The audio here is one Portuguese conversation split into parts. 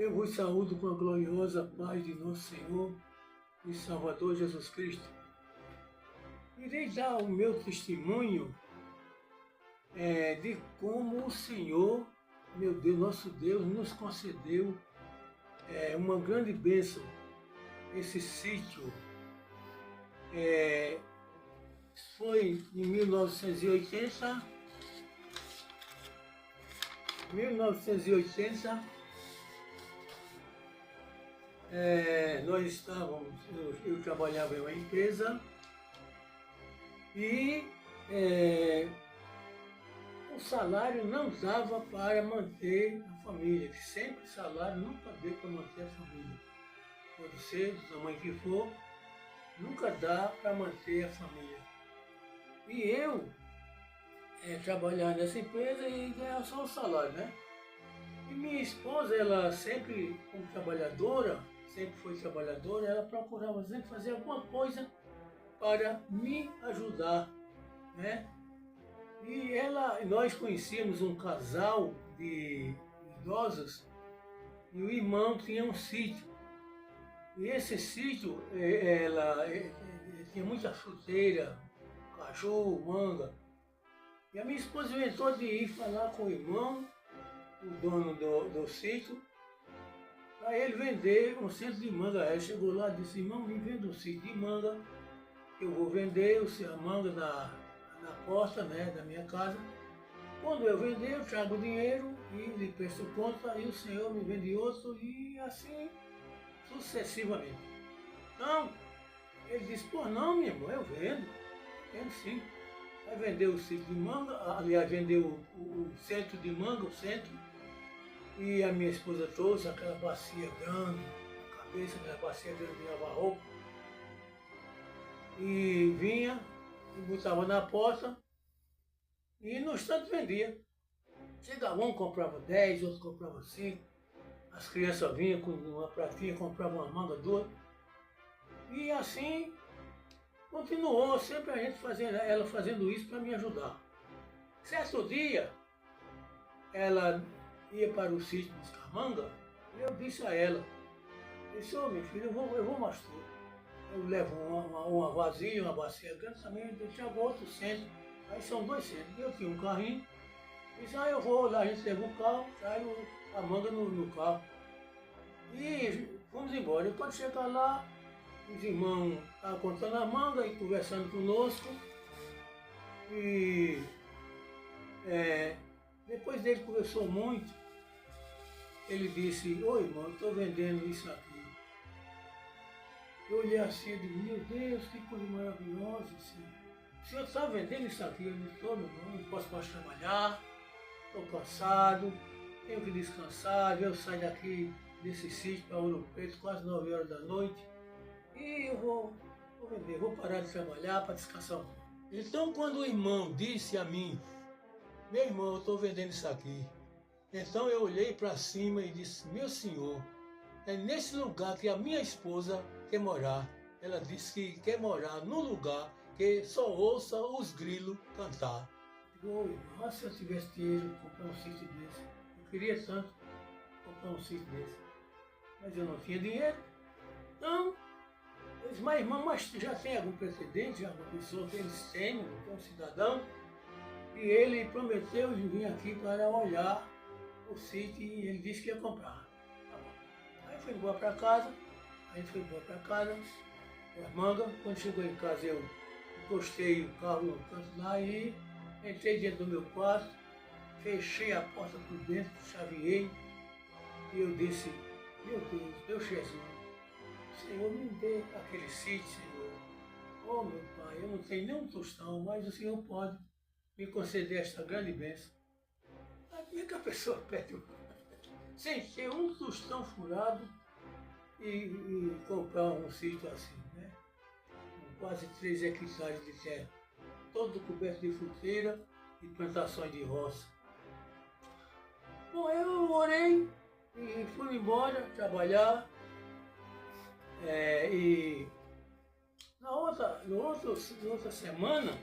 Eu vos saúdo com a gloriosa paz de nosso Senhor e Salvador Jesus Cristo. Irei dar o meu testemunho de como o Senhor, meu Deus, nosso Deus, nos concedeu uma grande bênção. Esse sítio foi em 1980. Nós estávamos, eu trabalhava em uma empresa e o salário não dava para manter a família, sempre o salário nunca deu para manter a família. Pode ser do tamanho que for, nunca dá para manter a família. E eu trabalhar nessa empresa e ganhar só o salário, né? E minha esposa, ela sempre, como trabalhadora, sempre foi trabalhadora, ela procurava sempre fazer alguma coisa para me ajudar, né? E nós conhecíamos um casal de idosos e o irmão tinha um sítio. E esse sítio, ela tinha muita fruteira, caju, manga. E a minha esposa inventou de ir falar com o irmão, o dono do sítio, para ele vender um centro de manga. Aí chegou lá e disse: irmão, me venda um sítio de manga, eu vou vender a manga na porta, né, da minha casa. Quando eu vender, eu trago o dinheiro e lhe presto conta, e o senhor me vende outro, e assim sucessivamente. Então, ele disse: pô, não, meu irmão, eu vendo sim. Aí vendeu o sítio de manga, aliás, vendeu o centro de manga, o centro, e a minha esposa trouxe aquela bacia grande, cabeça, aquela bacia grande de lavar roupa, e vinha, e botava na porta, e no instante vendia. Chegava um, comprava 10, outro comprava 5, as crianças vinham com uma pratinha, compravam uma manga, duas, e assim continuou sempre a gente ela fazendo isso para me ajudar. Certo dia, ela ia para o sítio buscar manga, e eu disse a ela: ô meu filho, eu vou mais tudo. Eu levo uma vasilha, uma bacia grande também, eu tinha outro centro, aí são 2 centros. Eu tinha um carrinho, disse: eu vou lá, a gente leva o carro, trai a manga no carro. E fomos embora. E quando chegar lá, os irmãos estavam contando a manga e conversando conosco. E depois dele conversou muito, ele disse: ô irmão, eu estou vendendo isso aqui. Eu olhei assim e disse: meu Deus, que coisa maravilhosa. O senhor está vendendo isso aqui? Eu disse: estou, meu irmão, não posso mais trabalhar, estou cansado, tenho que descansar. Eu saio daqui desse sítio para Ouro Preto quase 9 horas da noite. E eu vou vender, vou parar de trabalhar para descansar um pouco. Então, quando o irmão disse a mim: meu irmão, eu estou vendendo isso aqui. Então eu olhei para cima e disse: meu senhor, é nesse lugar que a minha esposa quer morar. Ela disse que quer morar num lugar que só ouça os grilos cantar. Digo: irmão, se eu tivesse dinheiro para comprar um sítio desse, eu queria tanto comprar um sítio desse, mas eu não tinha dinheiro. Então, eu disse: mas irmão, mas já tem algum precedente, alguma pessoa que eles têm, um cidadão? E ele prometeu de vir aqui para olhar o sítio e ele disse que ia comprar. Tá bom. Aí fui embora para casa, as mangas. Quando chegou em casa, eu encostei o carro no canto lá e entrei dentro do meu quarto, fechei a porta por dentro, chaveei, e eu disse: meu Deus, meu Jesus, Senhor, me dê aquele sítio, Senhor. Oh meu Pai, eu não tenho nem um tostão, mas o Senhor pode me conceder esta grande bênção. Aí é que a pessoa pede sem ter um tostão furado e comprar um sítio assim, né? Com quase 3 hectares de terra, todo coberto de fruteira e plantações de roça. Bom, eu orei e fui embora trabalhar. E na outra semana,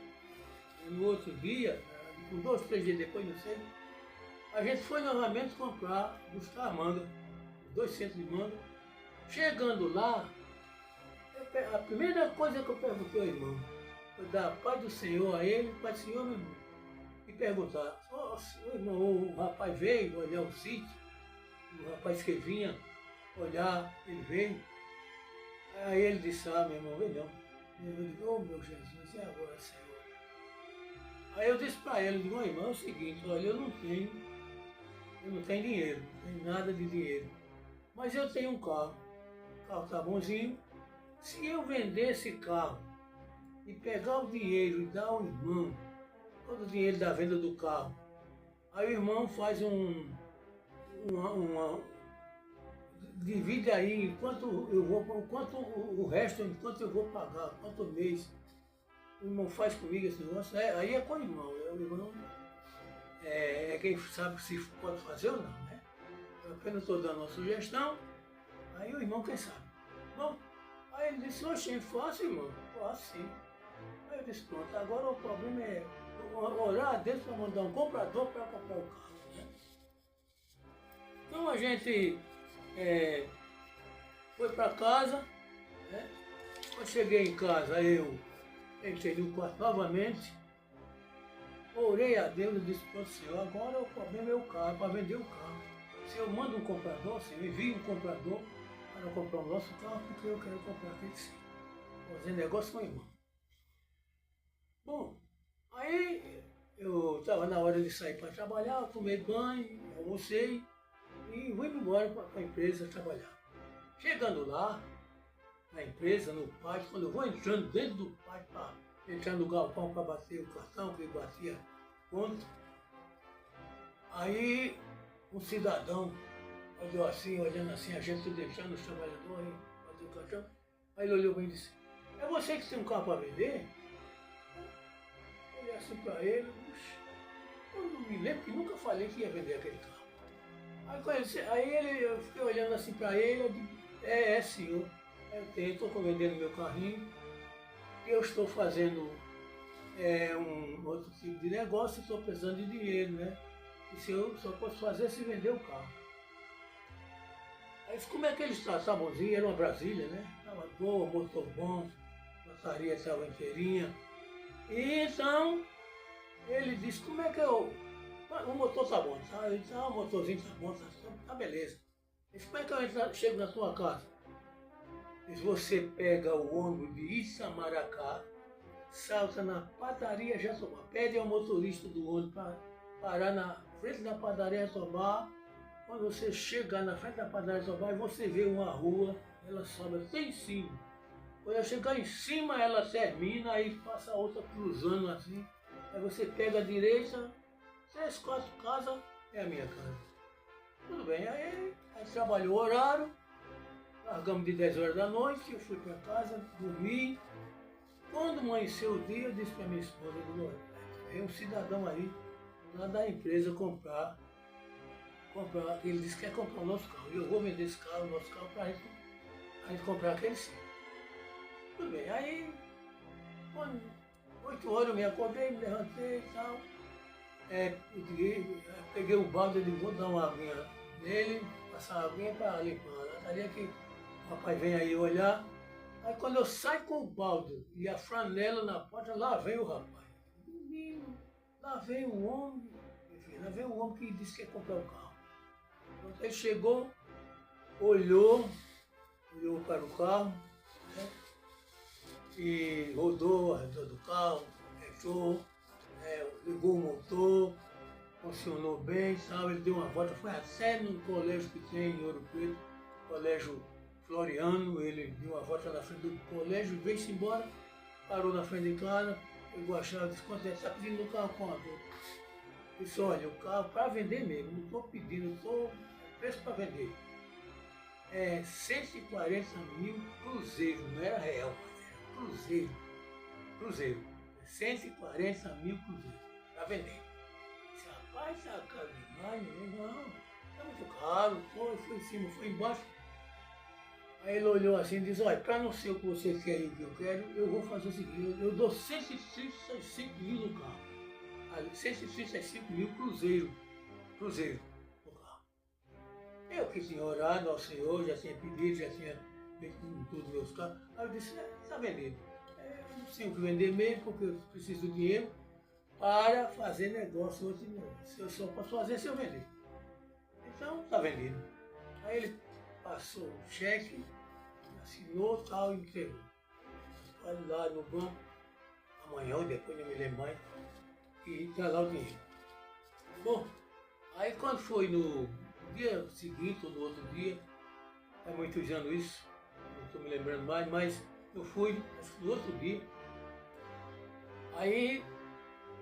no outro dia, 2, 3 dias depois, não sei, a gente foi novamente buscar a manga. 2 centros de manga. Chegando lá, a primeira coisa que eu perguntei ao irmão, foi dar a paz do Senhor a ele, paz do Senhor, meu irmão, e perguntar, irmão, o rapaz veio olhar o sítio, o rapaz que vinha olhar, ele veio. Aí ele disse, meu irmão, veio não. Eu digo, meu Jesus, e agora, Senhor? Aí eu disse para ele, digo, irmão, é o seguinte, olha, eu não tenho dinheiro, não tenho nada de dinheiro, mas eu tenho um carro, o carro tá bonzinho. Se eu vender esse carro e pegar o dinheiro e dar ao irmão, todo o dinheiro da venda do carro, aí o irmão faz divide aí enquanto o resto, enquanto eu vou pagar, quanto mês o irmão faz comigo esse negócio, aí é com o irmão, o irmão é quem sabe se pode fazer ou não, né? Eu apenas estou dando uma sugestão, aí o irmão quem sabe. Bom, aí ele disse, oxe, faço, irmão, faço sim. Aí eu disse, pronto, agora o problema é orar a Deus para mandar um comprador para comprar o carro, né? Então a gente foi para casa, né? Quando cheguei em casa, eu entrei no quarto novamente, orei a Deus e disse para o Senhor, agora o problema é o carro, para vender o carro. Se eu mando um comprador, se eu envio um comprador para comprar o nosso carro, porque eu quero comprar aquele sim. Fazer negócio com o irmão. Bom, aí eu estava na hora de sair para trabalhar, eu tomei banho, almocei e fui embora para a empresa trabalhar. Chegando lá, na empresa, no pátio, quando eu vou entrando dentro do pátio para entrar no galpão para bater o cartão, que batia conta, aí um cidadão olhou assim, olhando assim, a gente deixando os trabalhadores aí, bater o cartão, aí ele olhou bem e disse, é você que tem um carro para vender? Eu olhei assim para ele, eu não me lembro que nunca falei que ia vender aquele carro. Aí eu fiquei olhando assim para ele, eu digo, senhor, eu estou vendendo meu carrinho, eu estou fazendo um outro tipo de negócio e estou precisando de dinheiro, né? E se eu só posso fazer se vender o carro. Aí como é que ele está? Tá bonzinho, era uma Brasília, né? Estava boa, motor bom, a bateria estava inteirinha. E então, ele disse, como é que o motor tá bom, tá? Ele disse, o motorzinho tá bom, tá beleza. Ele disse, como é que eu chego na tua casa? Ele disse, você pega o ônibus de Itamaracá, salta na padaria Jatobá, pede ao motorista do ônibus para parar na frente da padaria Jatobá. Quando você chegar na frente da padaria Jatobá, você vê uma rua, ela sobe até em cima. Quando chegar em cima, ela termina, aí passa outra cruzando assim. Aí você pega a direita, 3, 4 casas, é a minha casa. Tudo bem, aí trabalhou o horário, largamos de 10 horas da noite, eu fui para casa, dormi. Quando amanheceu o dia, eu disse para minha esposa, veio um cidadão aí, lá da empresa comprar, ele disse que quer comprar o nosso carro. E eu vou vender esse carro, o nosso carro, para a gente comprar aquele sim. Tudo bem, aí, quando 8 horas eu me acordei, me levantei e tal. Peguei o balde, ele vou dar uma aguinha nele, passar a aguinha para limpar. Até que o rapaz vem aí olhar. Aí quando eu saio com o balde e a flanela na porta, lá vem o rapaz. Menino, lá vem o homem, meu filho, lá vem o homem que disse que ia comprar o carro. Quando ele chegou, olhou para o carro, né? E rodou ao redor do carro, fechou, ligou o motor, funcionou bem, sabe? Ele deu uma volta, foi até no colégio que tem em Ouro Preto, colégio Floriano, ele deu uma volta na frente do colégio, veio-se embora, parou na frente de casa, pegou a chave, disse, quanto é? Está pedindo o carro quanto? Eu disse, olha, o carro para vender mesmo, não estou pedindo, estou preço para vender. É 140 mil cruzeiro, não era real, mas era cruzeiro. 140 mil cruzeiros para vender. Disse, rapaz, tá caro demais, não, tá muito caro, foi em cima, foi embaixo. Aí ele olhou assim e disse, olha, para não ser o que você quer e o que eu quero, eu vou fazer o seguinte, eu dou 135 mil no carro. 135 mil cruzeiro no carro. Eu que tinha orado ao Senhor, já tinha pedido, já tinha feito tudo meus carros. Aí eu disse, está vendido. Eu não tenho que vender mesmo, porque eu preciso do dinheiro para fazer negócio outro negócio. Eu só posso fazer se eu vender. Então, está vendido. Aí ele passou o cheque, assinou tal e entregou. Vai lá no banco, amanhã ou depois, não me lembro mais, e está lá o dinheiro. Bom, aí quando foi no dia seguinte ou no outro dia, é muitos anos isso, não estou me lembrando mais, mas eu fui no outro dia, aí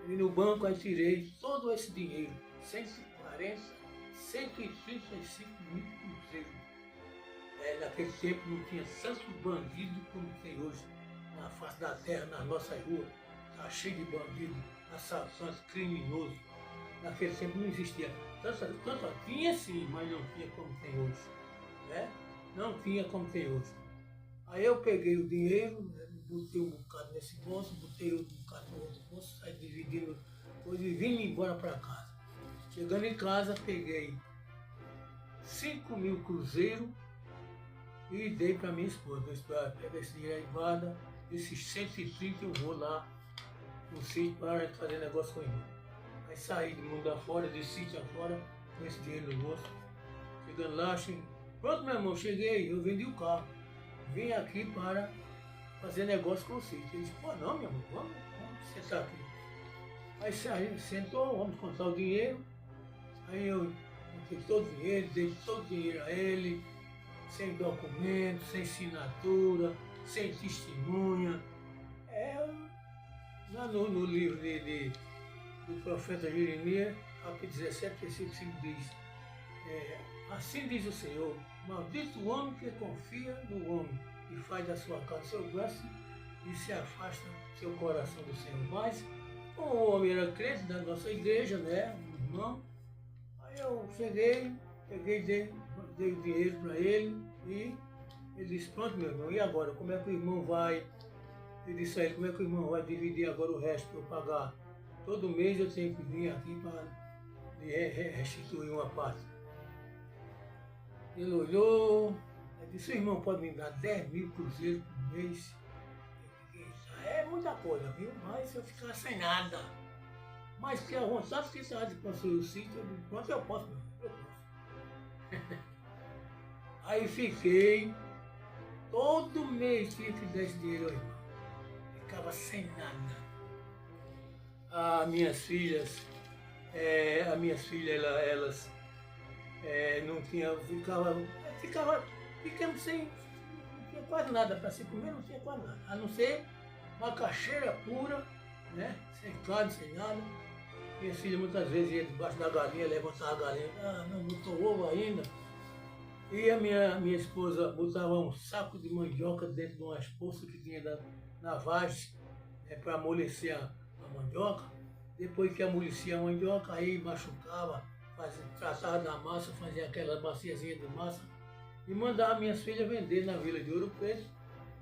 no banco aí tirei todo esse dinheiro, 135 mil cruzeiros. Naquele tempo não tinha tanto bandido como tem hoje na face da terra, nas nossas ruas, está cheio de bandidos, assaltantes, criminosos. Naquele tempo não existia. Tanto tinha sim, mas não tinha como tem hoje. Né? Não tinha como tem hoje. Aí eu peguei o dinheiro, né, botei um bocado nesse bolso, botei outro bocado no outro bolso, saí dividindo, depois vim embora para casa. Chegando em casa, peguei 5 mil cruzeiros e dei para minha esposa. Pega esse dinheiro aí, guarda, esses 130 eu vou lá no sítio para fazer negócio com ele. Aí saí de mundo afora, de sítio afora, com esse dinheiro no bolso. Chegando lá, pronto, meu irmão, cheguei, eu vendi o carro. Vim aqui para fazer negócio com o sítio. Ele disse, pô, não, meu irmão, vamos sentar aqui. Aí saí, sentou, vamos contar o dinheiro. Aí eu contei todo o dinheiro, dei todo o dinheiro a ele, sem documento, sem assinatura, sem testemunha. Lá no livro do profeta Jeremias, capítulo 17, versículo 5 diz, assim diz o Senhor, maldito o homem que confia no homem e faz da sua casa seu braço e se afasta seu coração do Senhor. Mas, como o homem era crente da nossa igreja, né, um irmão, aí eu cheguei, peguei, dei o dinheiro para ele e ele disse, pronto, meu irmão, e agora? Como é que o irmão vai? Eu disse a ele, como é que o irmão vai dividir agora o resto para eu pagar? Todo mês eu tenho que vir aqui para restituir uma parte. Ele olhou, ele disse, o irmão pode me dar 10 mil cruzeiros por mês? Eu disse, é muita coisa, viu? Mas se eu ficar sem nada. Mas se a vontade que você de construir o sítio, eu disse, pronto, eu posso, meu irmão, eu posso. Aí fiquei, todo mês tinha que dar esse dinheiro ao irmão. Ficava sem nada. As minhas filhas, elas não tinham, ficamos sem, não tinha quase nada para se comer, não tinha quase nada, a não ser macaxeira pura, né? Sem carne, sem nada. Minhas filhas muitas vezes iam debaixo da galinha, levantavam a galinha, não botou ovo ainda. E a minha esposa botava um saco de mandioca dentro de umas poças que tinha na vagem, para amolecer a mandioca. Depois que amolecia a mandioca, aí machucava, tratava da massa, fazia aquela baciazinha de massa e mandava minhas filhas vender na Vila de Ouro Preto.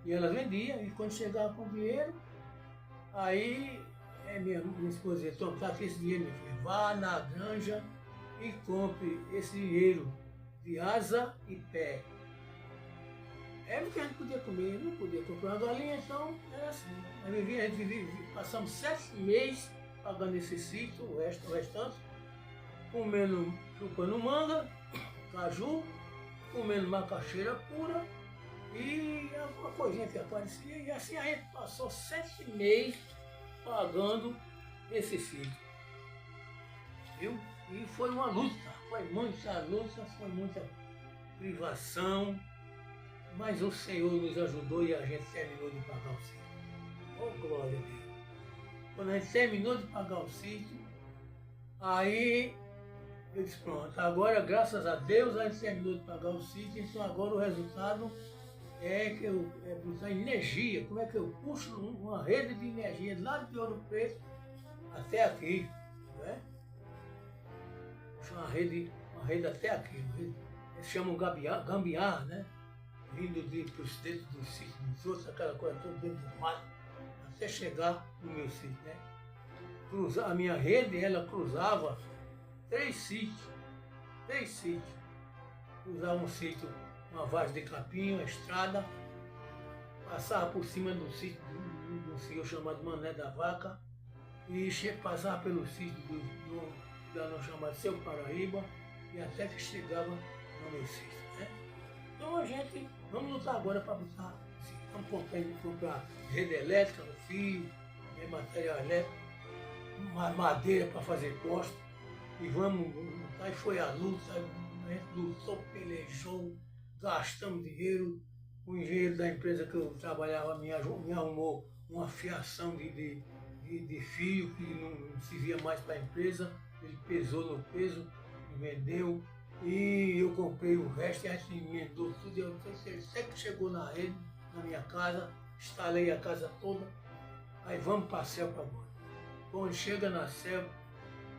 E elas vendiam, e quando chegava com dinheiro, aí minha esposa dizia, toma, tá aqui esse dinheiro, minha filha, vá na granja e compre esse dinheiro de asa e pé. Era o que a gente podia comer, não podia comprar uma galinha, então era assim. A gente vivia, passamos 7 meses pagando esse sítio, o restante, comendo, chupando manga, caju, comendo macaxeira pura e alguma coisinha que aparecia. E assim a gente passou 7 meses pagando esse sítio. Viu? E foi uma luta, foi muita luta, foi muita privação. Mas o Senhor nos ajudou e a gente terminou de pagar o sítio. Oh, glória a Deus. Quando a gente terminou de pagar o sítio, aí eu disse, pronto, agora graças a Deus a gente terminou de pagar o sítio, então agora o resultado é que eu usar energia. Como é que eu puxo uma rede de energia lá de Ouro Preto até aqui, né? Puxo uma rede até aqui. Eles chamam gambiarra, né? Vindo para os dentro dos sítios dos outros, aquela coisa toda dentro do mato, até chegar no meu sítio, né? A minha rede, ela cruzava 3 sítios. usava um sítio, uma vargem de capim, uma estrada, passava por cima do sítio de um senhor chamado Mané da Vaca, e passava pelo sítio da não chamada Seu Paraíba, e até que chegava no meu sítio, né? Então a gente, vamos lutar agora para botar, assim, vamos comprar rede elétrica no fio, né, material elétrico, madeira para fazer poste, e vamos lutar. E foi a luta, a gente lutou, pelejou, gastamos dinheiro. O engenheiro da empresa que eu trabalhava me arrumou uma fiação de fio que não servia mais para a empresa, ele pesou no peso, vendeu, e eu comprei o resto e a gente emendou tudo. Eu até que chegou na rede, na minha casa, instalei a casa toda, aí vamos para a CELP agora. Quando chega na CELP,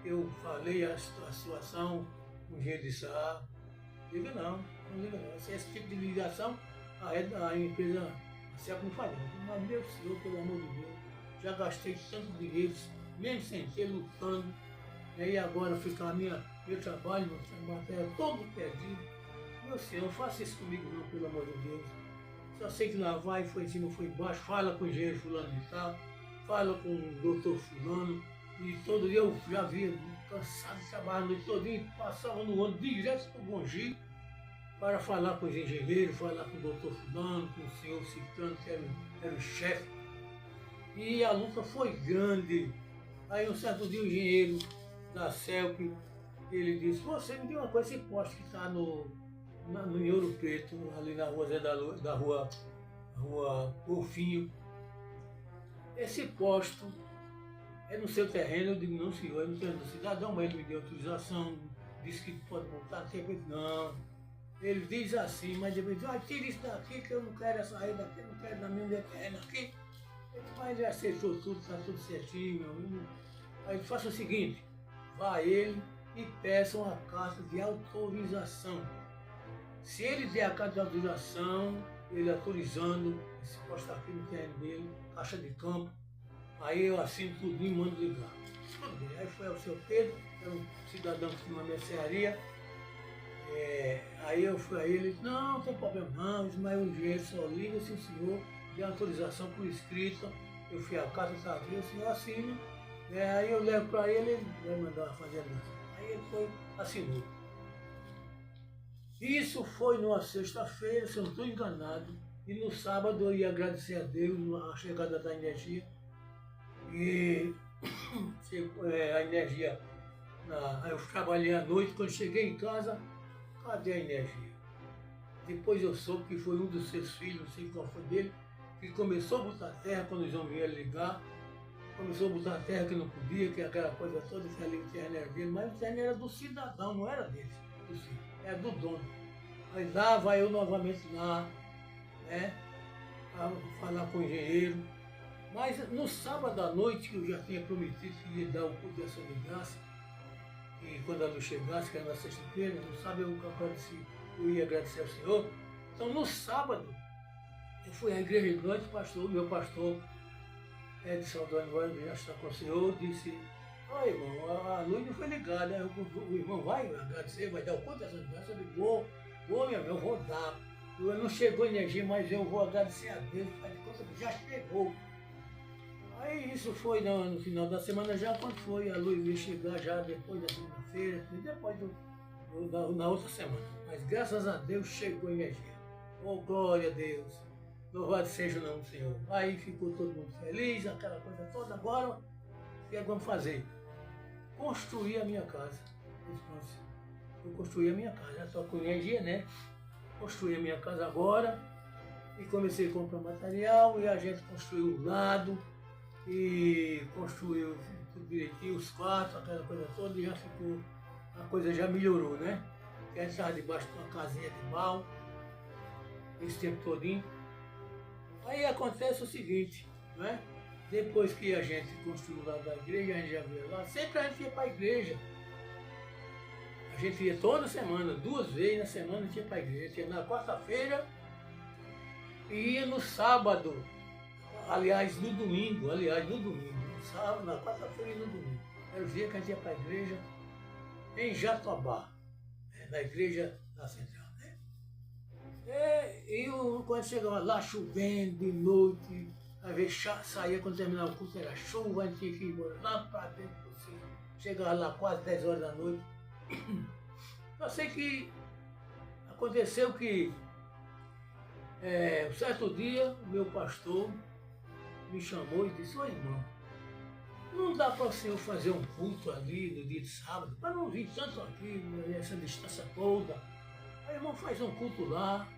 eu falei a situação, o engenheiro disse, liga não liga não, esse tipo de ligação a empresa, a CELP não faz não. Mas meu senhor, pelo amor de Deus, já gastei tanto dinheiro, mesmo sem ter, lutando, e agora fica meu trabalho, minha matéria todo perdido. Meu senhor, não faça isso comigo não, pelo amor de Deus. Só sei que lá vai, foi em cima, foi embaixo, fala com o engenheiro fulano de tal, fala com o doutor fulano, e todo dia eu já via cansado de trabalhar a noite todinha, passava no ônibus direto para o Gongi, para falar com os engenheiros, falar com o doutor fulano, com o senhor Ciclano, que era o chefe. E a luta foi grande. Aí um certo dia o engenheiro da CELP, ele disse, você me diz uma coisa, esse poste que está no Ouro Preto, ali na rua da rua Porfinho, esse posto é no seu terreno? Eu digo, não senhor, é no terreno do cidadão, mas ele me deu autorização, disse que pode montar, não. Ele diz assim, mas depois diz, tira isso daqui que eu não quero sair daqui, eu não quero na minha terreno aqui. Mas ele aceitou tudo, está tudo certinho, meu amigo. Aí faça o seguinte, vá ele e peça uma carta de autorização. Se ele der a carta de autorização, ele autorizando, esse posto aqui no terreno dele, caixa de campo, aí eu assino tudo e mando ligar. Tudo bem. Aí foi ao seu Pedro, era um cidadão que tinha uma mercearia. Aí eu fui a ele, não tem problema não, Ismael engenheiro só liga se o senhor der autorização por escrito. Eu fui à casa, está aqui, o senhor assina, aí eu levo para ele, ele vai mandar fazer a dança. Aí ele foi, assinou. Isso foi numa sexta-feira, se eu não estou enganado, e no sábado eu ia agradecer a Deus a chegada da energia. E a energia, eu trabalhei à noite, quando cheguei em casa, cadê a energia? Depois eu soube que foi um dos seus filhos, não sei qual foi dele, que começou a botar terra quando os homens vieram ligar, começou a botar terra que não podia, que aquela coisa toda, que ali o terreno era dele, mas o terreno era do cidadão, não era dele, era do dono. Aí lá vai eu novamente lá, né, a falar com o engenheiro. Mas no sábado à noite, que eu já tinha prometido que ia dar o culto de ação de graça, e quando a luz chegasse, que era na sexta-feira, no sábado eu ia agradecer ao Senhor. Então no sábado, eu fui à igreja de noite, meu pastor Edson Antônio, já está com o Senhor, disse, olha irmão, a luz não foi ligada, o irmão vai agradecer, vai dar o culto de ação de graça. Eu digo, meu irmão, eu vou dar. Não chegou energia, mas eu vou agradecer a Deus, faz de conta que já chegou. Aí isso foi no final da semana, já quando foi, a luz ia chegar já depois da segunda-feira, depois na outra semana. Mas graças a Deus chegou a energia. Oh, glória a Deus. Louvado seja o nome do Senhor. Aí ficou todo mundo feliz, aquela coisa toda. Agora, o que é que vamos fazer? Construir a minha casa. Eu construí a minha casa, já estou com energia, né? Construí a minha casa agora e comecei a comprar material e a gente construiu o lado. E construiu tudo direitinho, os quartos, aquela coisa toda, e já ficou, a coisa já melhorou, né? A gente estava debaixo de uma casinha de mal, esse tempo todinho. Aí acontece o seguinte, né? Depois que a gente construiu lá da igreja, a gente já via lá, sempre a gente ia para a igreja. A gente ia toda semana, 2 vezes na semana a gente ia para a igreja. A gente ia na quarta-feira e ia no sábado. Aliás, no domingo, no sábado, na quarta-feira e no domingo. Era o dia que a gente ia para a igreja em Jatobá, na igreja da Central, Quando chegava lá chovendo de noite, às vezes saía quando terminava o culto, era chuva, a gente tinha que ir embora lá para dentro do centro. Chegava lá quase 10 horas da noite. Eu sei que aconteceu que um certo dia o meu pastor me chamou e disse: ô irmão, não dá para o senhor fazer um culto ali no dia de sábado, para não vir tanto aqui, essa distância toda. Aí o irmão faz um culto lá,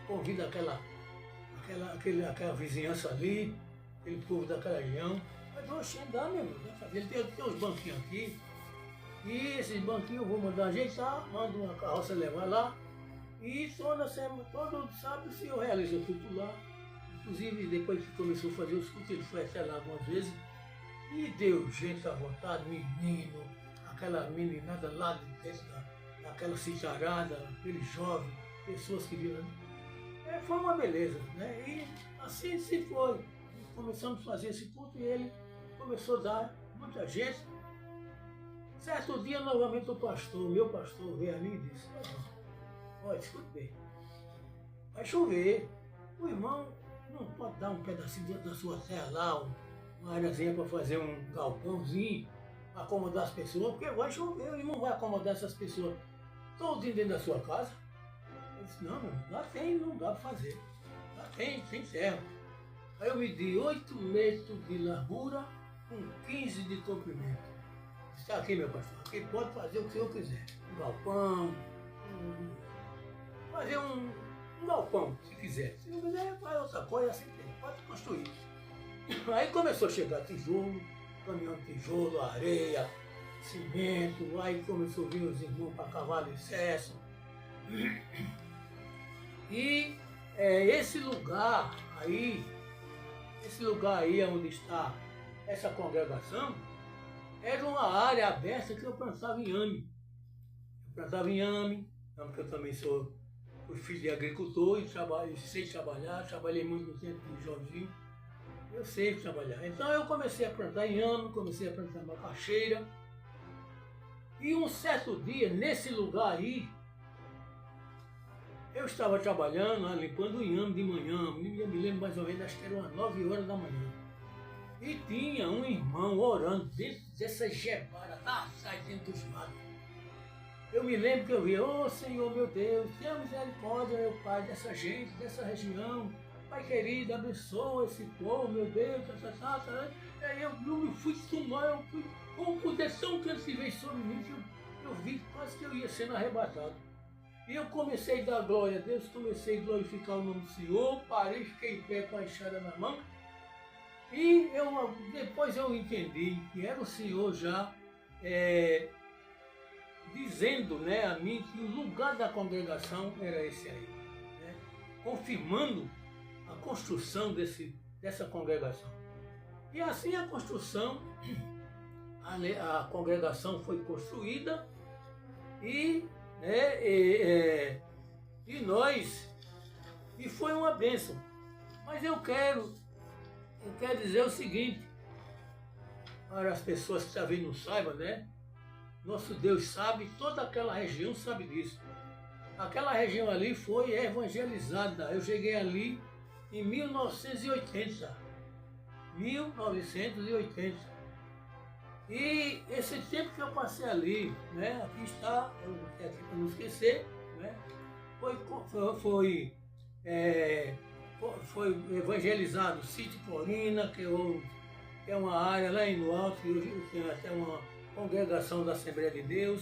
convida aquela vizinhança ali, aquele povo daquela região. Mas oxe, dá, meu irmão, dá fazer. Ele tem uns banquinhos aqui, e esses banquinhos eu vou mandar ajeitar, mando uma carroça levar lá, e todo sábado o senhor realiza o culto lá. Inclusive, depois que começou a fazer os cultos, ele foi até lá algumas vezes, e deu gente à vontade, menino, aquela meninada lá de dentro daquela citarada, aquele jovem, pessoas que viram. Foi uma beleza, né? E assim se foi. Começamos a fazer esse culto e ele começou a dar muita gente. Certo dia, novamente, meu pastor veio a mim e disse: olha, escute bem, vai chover, o irmão não pode dar um pedacinho da sua terra lá, uma áreazinha para fazer um galpãozinho, para acomodar as pessoas, porque vai chover, o irmão vai acomodar essas pessoas todos dentro da sua casa. Eu disse: não, lá tem, não dá para fazer, lá tem terra. Aí eu medi 8 metros de largura com 15 de comprimento. Está aqui, meu pastor, aqui pode fazer o que o senhor quiser, um galpão, fazer um galpão, se quiser. Se não quiser, faz outra coisa, assim tem, pode construir. Aí começou a chegar tijolo, caminhão de tijolo, areia, cimento, aí começou a vir os irmãos para cavar alicerce. E esse lugar aí onde está essa congregação, era uma área aberta que eu plantava inhame. Porque eu também sou filho de agricultor e sei trabalhar, trabalhei muito tempo de jovenzinho, eu sei trabalhar. Então eu comecei a plantar inhame, comecei a plantar macaxeira, e um certo dia, nesse lugar aí, eu estava trabalhando, limpando o inhame de manhã, me lembro mais ou menos, acho que era umas 9 horas da manhã. E tinha um irmão orando dentro dessa jebara, sai dentro dos matos. Eu me lembro que eu via: ô Senhor meu Deus, tenha misericórdia, meu Pai, dessa gente, dessa região. Pai querido, abençoa esse povo, meu Deus, E aí eu me fui tomar, com um poder tão grande que veio sobre mim, que eu vi quase que eu ia sendo arrebatado. E eu comecei a dar glória a Deus, comecei a glorificar o nome do Senhor, parei, fiquei em pé com a enxada na mão. E depois eu entendi que era o Senhor já dizendo, né, a mim que o lugar da congregação era esse aí, né, confirmando a construção dessa congregação. E assim a construção, a congregação foi construída e foi uma bênção. Mas eu quero dizer o seguinte, para as pessoas que talvez não saibam, né? Nosso Deus sabe, toda aquela região sabe disso. Aquela região ali foi evangelizada. Eu cheguei ali em 1980. E esse tempo que eu passei ali, né? Aqui está, aqui para não esquecer, né? Foi evangelizado o Sítio Corina, que é uma área lá no alto, que hoje tem até uma congregação da Assembleia de Deus,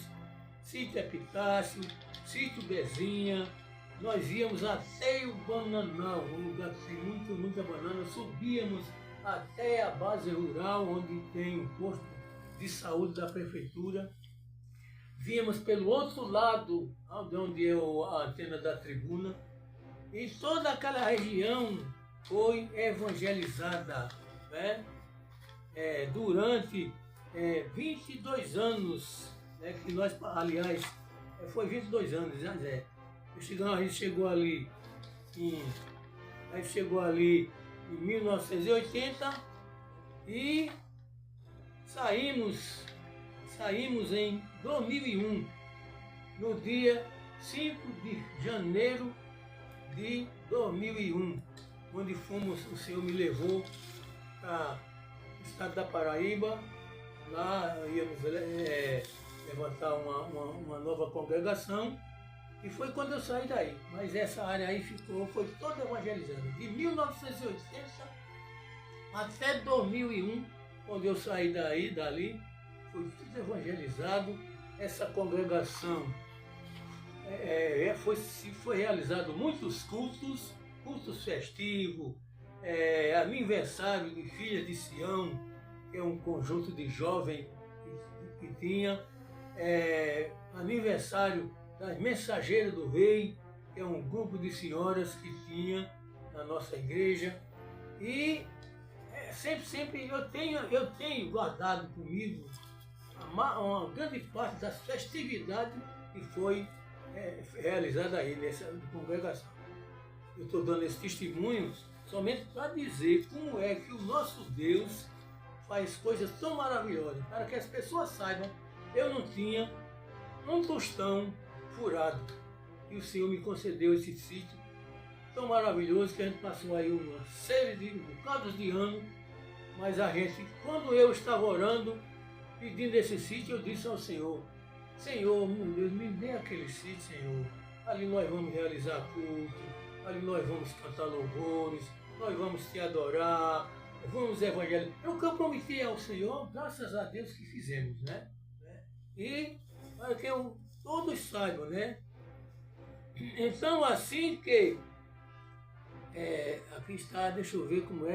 Sítio Epitácio, Sítio Bezinha. Nós íamos até o Bananal, um lugar que tem muita banana, subíamos até a base rural, onde tem um posto de saúde da prefeitura. Víamos pelo outro lado, onde é a antena da tribuna, e toda aquela região foi evangelizada, né? Durante 22 anos, né, que nós, aliás, foi 22 anos, né? A gente chegou ali em 1980 e saímos em 2001, no dia 5 de janeiro de 2001, onde o Senhor me levou para o estado da Paraíba. Lá íamos levantar uma nova congregação, e foi quando eu saí daí. Mas essa área aí foi toda evangelizada. De 1980 até 2001, quando eu saí dali, foi tudo evangelizado. Essa congregação foi realizado muitos cultos festivos, aniversário de Filhas de Sião, que é um conjunto de jovens que tinha, aniversário das Mensageiras do Rei, que é um grupo de senhoras que tinha na nossa igreja. E sempre eu tenho guardado comigo uma grande parte das festividades que foi realizada aí nessa congregação. Eu estou dando esse testemunho somente para dizer como é que o nosso Deus faz coisas tão maravilhosas, para que as pessoas saibam. Eu não tinha um tostão furado, e o Senhor me concedeu esse sítio tão maravilhoso, que a gente passou aí uma série de bocados de anos. Mas quando eu estava orando, pedindo esse sítio, eu disse ao Senhor: Senhor, meu Deus, me dê aquele sítio, Senhor. Ali nós vamos realizar culto, ali nós vamos cantar louvores, nós vamos te adorar, vamos evangelizar. É o que eu prometi ao Senhor, graças a Deus que fizemos, né? E para que todos saibam, né? Então, assim que aqui está, deixa eu ver como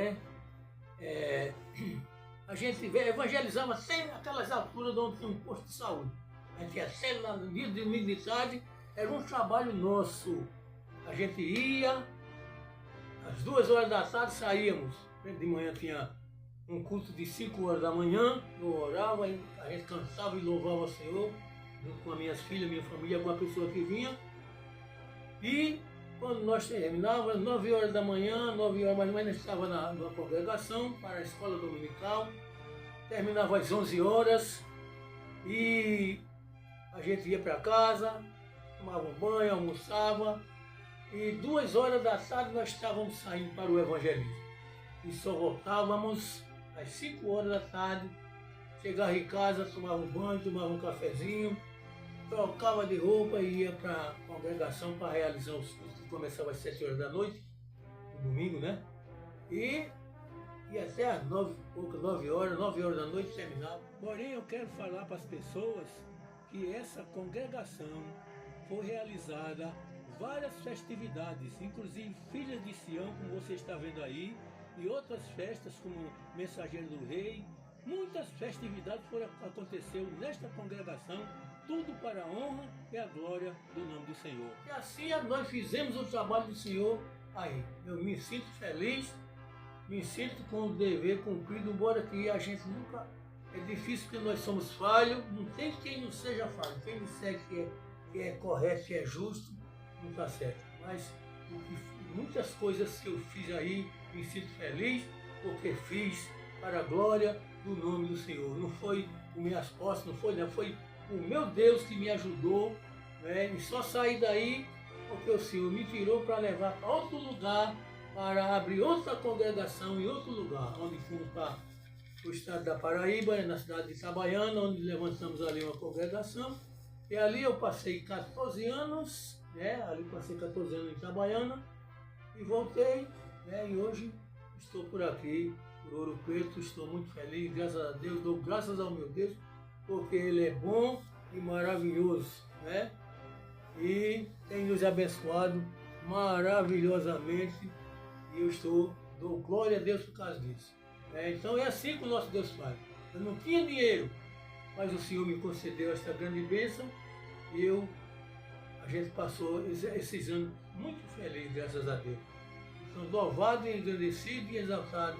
a gente evangelizava sem aquelas alturas onde tinha um posto de saúde. A gente ia sempre lá no dia de militar, era um trabalho nosso. A gente ia, às 2 horas da tarde saíamos. De manhã tinha um culto de 5 horas da manhã, eu orava, a gente cantava e louvava o Senhor, junto com as minhas filhas, minha família, com a pessoa que vinha. E quando nós terminávamos, 9 horas da manhã, 9 horas mais ou menos, estava na congregação para a escola dominical. Terminava às 11 horas e a gente ia para casa, tomava um banho, almoçava, e 2 horas da tarde nós estávamos saindo para o evangelismo. E só voltávamos às 5 horas da tarde, chegava em casa, tomava um banho, tomava um cafezinho, trocava de roupa e ia para a congregação para realizar os cultos que começavam às 7 horas da noite, no domingo, né? E até às 9 horas da noite terminava. Porém, eu quero falar para as pessoas que essa congregação foi realizada várias festividades, inclusive Filhas de Sião, como você está vendo aí, e outras festas como Mensageiro do Rei. Muitas festividades aconteceram nesta congregação, tudo para a honra e a glória do nome do Senhor. E assim nós fizemos o trabalho do Senhor aí. Eu me sinto feliz, me sinto com o dever cumprido, embora que a gente nunca... É difícil porque nós somos falhos, não tem quem não seja falho. Quem disser que é correto, que é justo, não está certo. Mas muitas coisas que eu fiz aí, me sinto feliz, porque fiz para a glória do nome do Senhor. Não foi com minhas posses, foi o meu Deus que me ajudou, né? E só saí daí porque o Senhor me tirou para levar para outro lugar, para abrir outra congregação em outro lugar, onde fomos para o estado da Paraíba, na cidade de Itabaiana, onde levantamos ali uma congregação. E ali eu passei 14 anos, né? Ali passei 14 anos em Itabaiana e voltei, né? E hoje estou por aqui, por Ouro Preto. Estou muito feliz, graças a Deus, dou graças ao meu Deus, porque Ele é bom e maravilhoso, né? E tem nos abençoado maravilhosamente, e eu dou glória a Deus por causa disso. Então é assim que o nosso Deus faz. Eu não tinha dinheiro, mas o Senhor me concedeu esta grande bênção, e a gente passou esses anos muito feliz, graças a Deus. Então, louvado, engrandecido e exaltado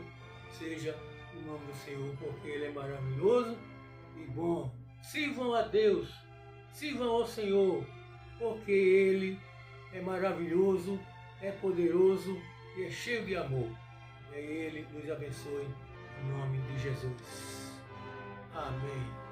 seja o nome do Senhor, porque Ele é maravilhoso e bom. Sirvam a Deus, sirvam ao Senhor, porque Ele é maravilhoso, é poderoso e é cheio de amor. E Ele nos abençoe em nome de Jesus. Amém.